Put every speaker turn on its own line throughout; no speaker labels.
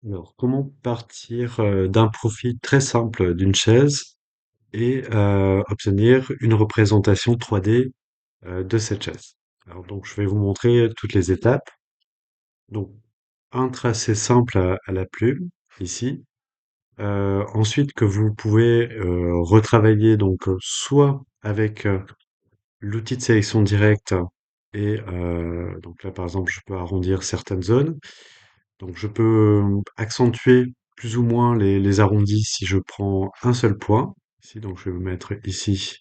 Alors, comment partir d'un profil très simple d'une chaise et obtenir une représentation 3D de cette chaise? Alors, donc, je vais vous montrer toutes les étapes. Donc, un tracé simple à la plume, ici. Ensuite, que vous pouvez retravailler, donc, soit avec l'outil de sélection directe, et donc là, par exemple, je peux arrondir certaines zones. Donc je peux accentuer plus ou moins les arrondis si je prends un seul point. Ici, donc je vais me mettre ici,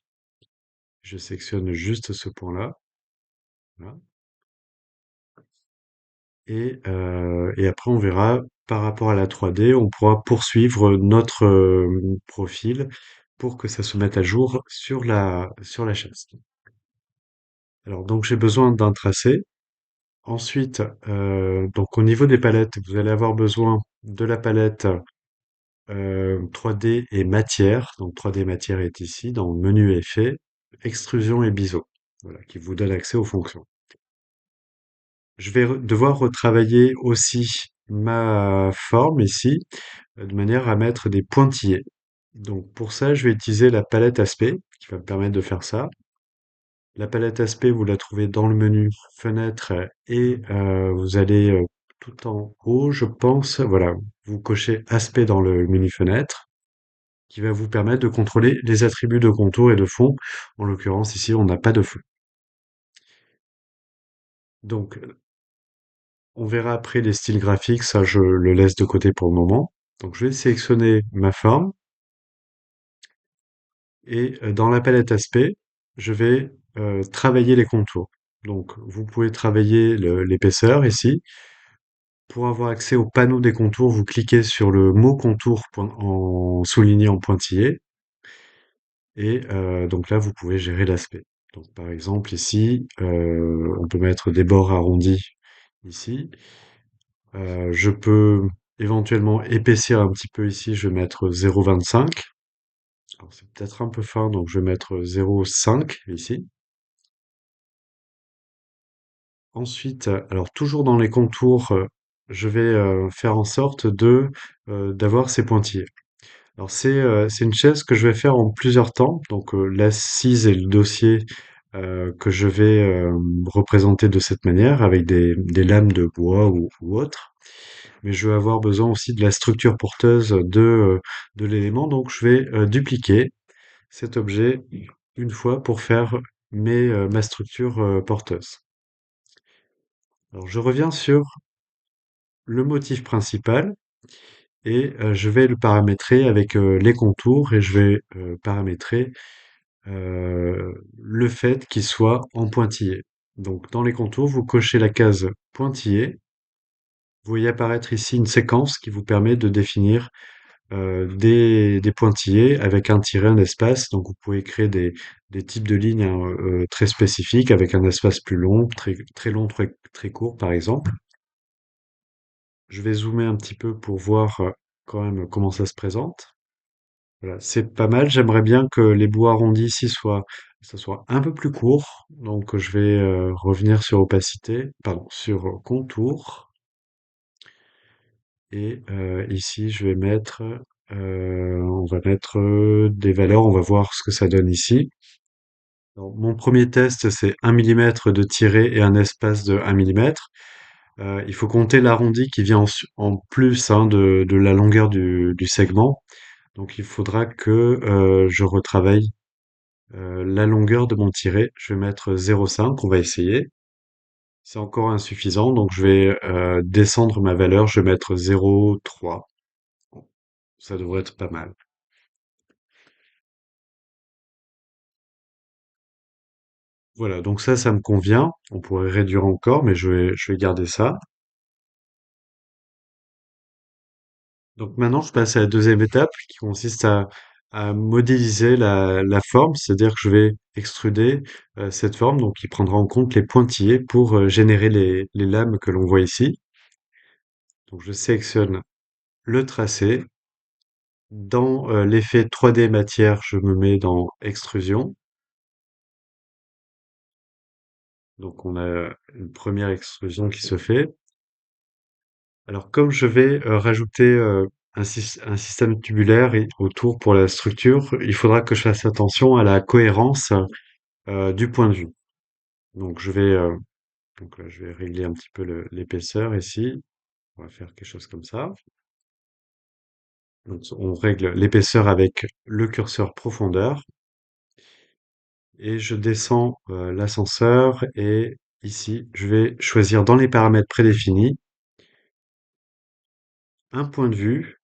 je sélectionne juste ce point-là. Voilà. Et après, on verra par rapport à la 3D, on pourra poursuivre notre profil pour que ça se mette à jour sur la chaise. Alors, donc j'ai besoin d'un tracé. Ensuite, donc au niveau des palettes, vous allez avoir besoin de la palette 3D et matière. Donc 3D matière est ici dans menu effet, extrusion et biseau. Voilà, qui vous donne accès aux fonctions. Je vais devoir retravailler aussi ma forme ici, de manière à mettre des pointillés. Donc pour ça, je vais utiliser la palette aspect, qui va me permettre de faire ça. La palette aspect, vous la trouvez dans le menu fenêtre et vous allez tout en haut, je pense. Voilà, vous cochez aspect dans le menu fenêtre, qui va vous permettre de contrôler les attributs de contour et de fond. En l'occurrence, ici, on n'a pas de fond. Donc, on verra après les styles graphiques, ça je le laisse de côté pour le moment. Donc, je vais sélectionner ma forme et dans la palette aspect, je vais travailler les contours. Donc, vous pouvez travailler l'épaisseur ici. Pour avoir accès au panneau des contours, vous cliquez sur le mot contour en souligné en pointillé. Et donc là, vous pouvez gérer l'aspect. Donc par exemple ici, on peut mettre des bords arrondis ici. Je peux éventuellement épaissir un petit peu ici, je vais mettre 0,25. Alors c'est peut-être un peu fin, donc je vais mettre 0,5 ici. Ensuite, alors toujours dans les contours, je vais faire en sorte d'avoir ces pointillés. Alors c'est une chaise que je vais faire en plusieurs temps. Donc l'assise et le dossier que je vais représenter de cette manière avec des lames de bois ou autre. Mais je vais avoir besoin aussi de la structure porteuse de l'élément. Donc je vais dupliquer cet objet une fois pour faire ma structure porteuse. Alors je reviens sur le motif principal et je vais le paramétrer avec les contours et je vais paramétrer le fait qu'il soit en pointillé. Donc dans les contours, vous cochez la case pointillé. Vous voyez apparaître ici une séquence qui vous permet de définir des pointillés avec un tiret, un espace. Donc vous pouvez créer des types de lignes hein, très spécifiques avec un espace plus long, très long, très court par exemple. Je vais zoomer un petit peu pour voir quand même comment ça se présente. Voilà, c'est pas mal. J'aimerais bien que les bouts arrondis ici ça soit un peu plus court. Donc je vais revenir sur opacité, pardon, sur contour. Et ici, je vais mettre, on va mettre des valeurs. On va voir ce que ça donne ici. Alors, mon premier test, c'est 1 mm de tiré et un espace de 1 mm. Il faut compter l'arrondi qui vient en plus hein, de la longueur du segment. Donc il faudra que je retravaille la longueur de mon tiret. Je vais mettre 0,5, on va essayer. C'est encore insuffisant, donc je vais descendre ma valeur, je vais mettre 0,3. Bon, ça devrait être pas mal. Voilà, donc ça me convient. On pourrait réduire encore, mais je vais garder ça. Donc maintenant, je passe à la deuxième étape qui consiste à modéliser la forme, c'est-à-dire que je vais extruder cette forme, donc qui prendra en compte les pointillés pour générer les lames que l'on voit ici. Donc je sélectionne le tracé. Dans l'effet 3D matière, je me mets dans extrusion. Donc on a une première extrusion qui se fait. Alors comme je vais rajouter un système tubulaire autour pour la structure, il faudra que je fasse attention à la cohérence du point de vue. Donc je vais régler un petit peu l'épaisseur ici. On va faire quelque chose comme ça. Donc on règle l'épaisseur avec le curseur profondeur et je descends l'ascenseur et ici je vais choisir dans les paramètres prédéfinis un point de vue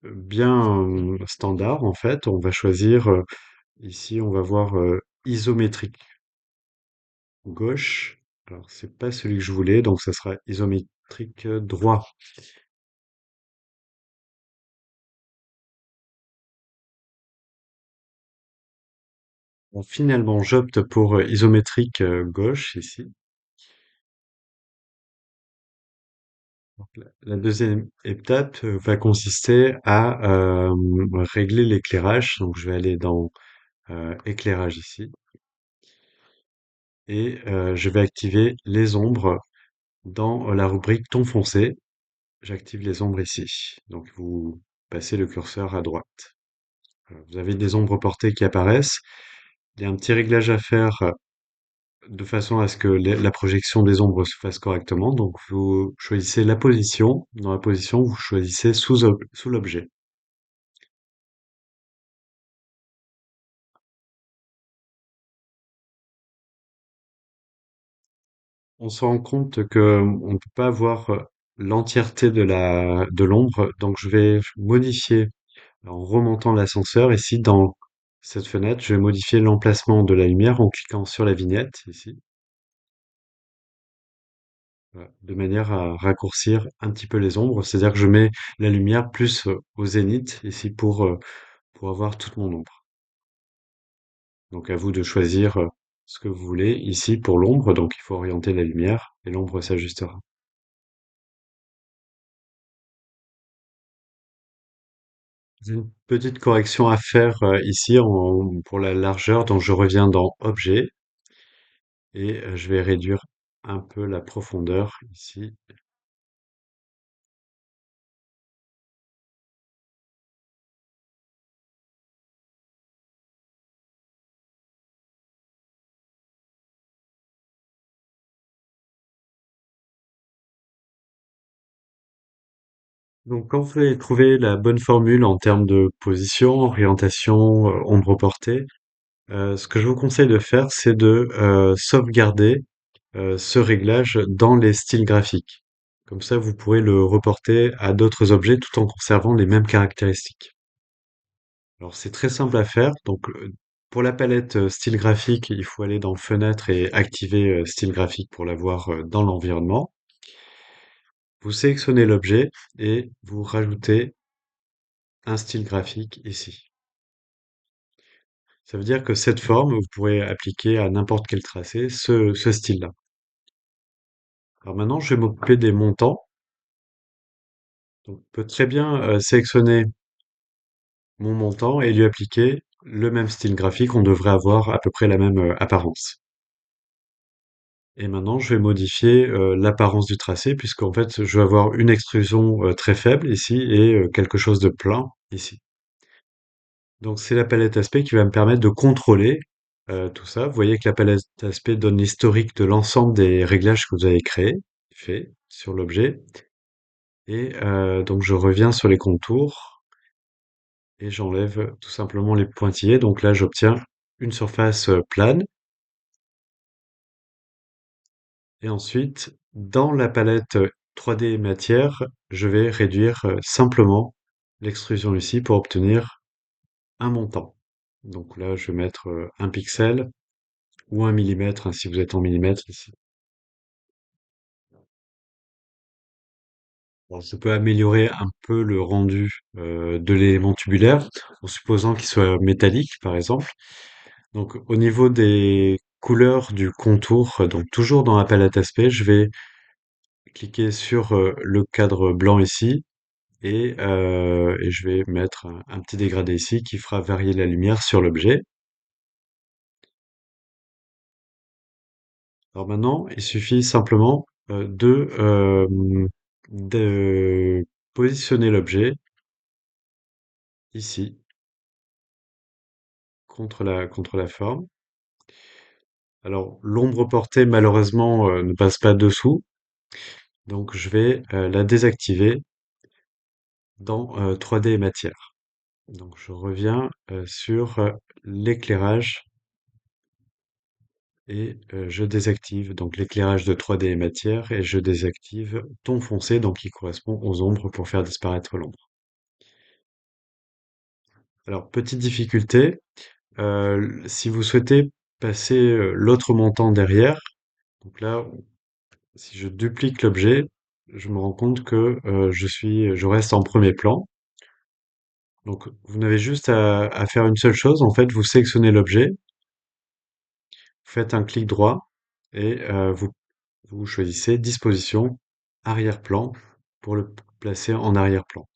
bien standard en fait. On va choisir ici on va voir isométrique gauche. Alors c'est pas celui que je voulais donc ça sera isométrique droit. Bon, finalement j'opte pour isométrique gauche ici. Donc, la deuxième étape va consister à régler l'éclairage. Donc, je vais aller dans éclairage ici et je vais activer les ombres dans la rubrique ton foncé. J'active les ombres ici. Donc, vous passez le curseur à droite. Vous avez des ombres portées qui apparaissent. Il y a un petit réglage à faire de façon à ce que la projection des ombres se fasse correctement. Donc, vous choisissez la position. Dans la position, vous choisissez sous l'objet. On se rend compte que on ne peut pas voir l'entièreté de l'ombre, donc je vais modifier en remontant l'ascenseur ici dans cette fenêtre, je vais modifier l'emplacement de la lumière en cliquant sur la vignette ici, voilà, de manière à raccourcir un petit peu les ombres, c'est-à-dire que je mets la lumière plus au zénith ici pour avoir toute mon ombre. Donc à vous de choisir ce que vous voulez ici pour l'ombre, donc il faut orienter la lumière et l'ombre s'ajustera. J'ai une petite correction à faire ici pour la largeur, donc je reviens dans Objet et je vais réduire un peu la profondeur ici. Donc quand vous avez trouvé la bonne formule en termes de position, orientation, ombre portée, ce que je vous conseille de faire, c'est de sauvegarder ce réglage dans les styles graphiques. Comme ça, vous pourrez le reporter à d'autres objets tout en conservant les mêmes caractéristiques. Alors c'est très simple à faire. Donc pour la palette style graphique, il faut aller dans Fenêtre et activer style graphique pour l'avoir dans l'environnement. Vous sélectionnez l'objet et vous rajoutez un style graphique ici. Ça veut dire que cette forme, vous pourrez appliquer à n'importe quel tracé ce style-là. Alors maintenant, je vais m'occuper des montants. Donc, on peut très bien sélectionner mon montant et lui appliquer le même style graphique. On devrait avoir à peu près la même apparence. Et maintenant, je vais modifier l'apparence du tracé puisqu'en fait, je vais avoir une extrusion très faible ici et quelque chose de plein ici. Donc, c'est la palette aspect qui va me permettre de contrôler tout ça. Vous voyez que la palette aspect donne l'historique de l'ensemble des réglages que vous avez créés, fait sur l'objet. Et donc, je reviens sur les contours et j'enlève tout simplement les pointillés. Donc là, j'obtiens une surface plane. Et ensuite, dans la palette 3D matière, je vais réduire simplement l'extrusion ici pour obtenir un montant. Donc là, je vais mettre 1 pixel ou 1 millimètre, hein, si vous êtes en millimètres ici. Bon, ça peut améliorer un peu le rendu de l'élément tubulaire, en supposant qu'il soit métallique, par exemple. Donc au niveau des couleurs du contour, donc toujours dans la palette aspect, je vais cliquer sur le cadre blanc ici et je vais mettre un petit dégradé ici qui fera varier la lumière sur l'objet. Alors maintenant, il suffit simplement de de positionner l'objet ici, contre la forme. Alors, l'ombre portée, malheureusement, ne passe pas dessous, donc je vais la désactiver dans 3D et matière. Donc, je reviens sur l'éclairage et je désactive donc l'éclairage de 3D et matière et je désactive ton foncé, donc qui correspond aux ombres pour faire disparaître l'ombre. Alors, petite difficulté, si vous souhaitez passer l'autre montant derrière, donc là, si je duplique l'objet, je me rends compte que je reste en premier plan. Donc, vous n'avez juste à faire une seule chose. En fait, vous sélectionnez l'objet, vous faites un clic droit et vous choisissez disposition arrière-plan pour le placer en arrière-plan.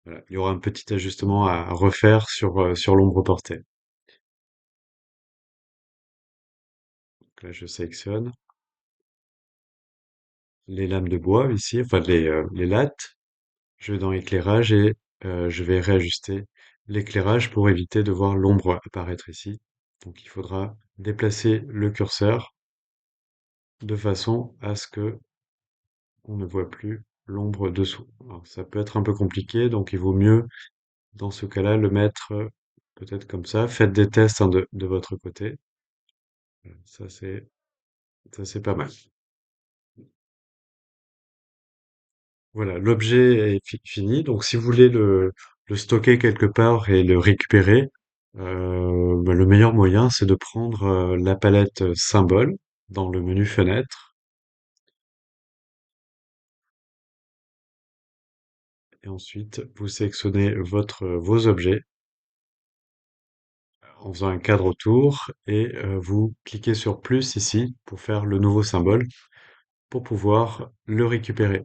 Voilà. Il y aura un petit ajustement à refaire sur l'ombre portée. Donc là, je sélectionne les lames de bois ici, enfin les lattes. Je vais dans éclairage et je vais réajuster l'éclairage pour éviter de voir l'ombre apparaître ici. Donc il faudra déplacer le curseur de façon à ce que on ne voit plus l'ombre dessous. Alors, ça peut être un peu compliqué, donc il vaut mieux dans ce cas-là le mettre peut-être comme ça. Faites des tests hein, de votre côté. Ça c'est ça c'est pas mal. Voilà, l'objet est fini. Donc, si vous voulez le stocker quelque part et le récupérer, bah, le meilleur moyen, c'est de prendre la palette symbole dans le menu fenêtre et ensuite vous sélectionnez vos objets en faisant un cadre autour et vous cliquez sur plus ici pour faire le nouveau symbole pour pouvoir le récupérer.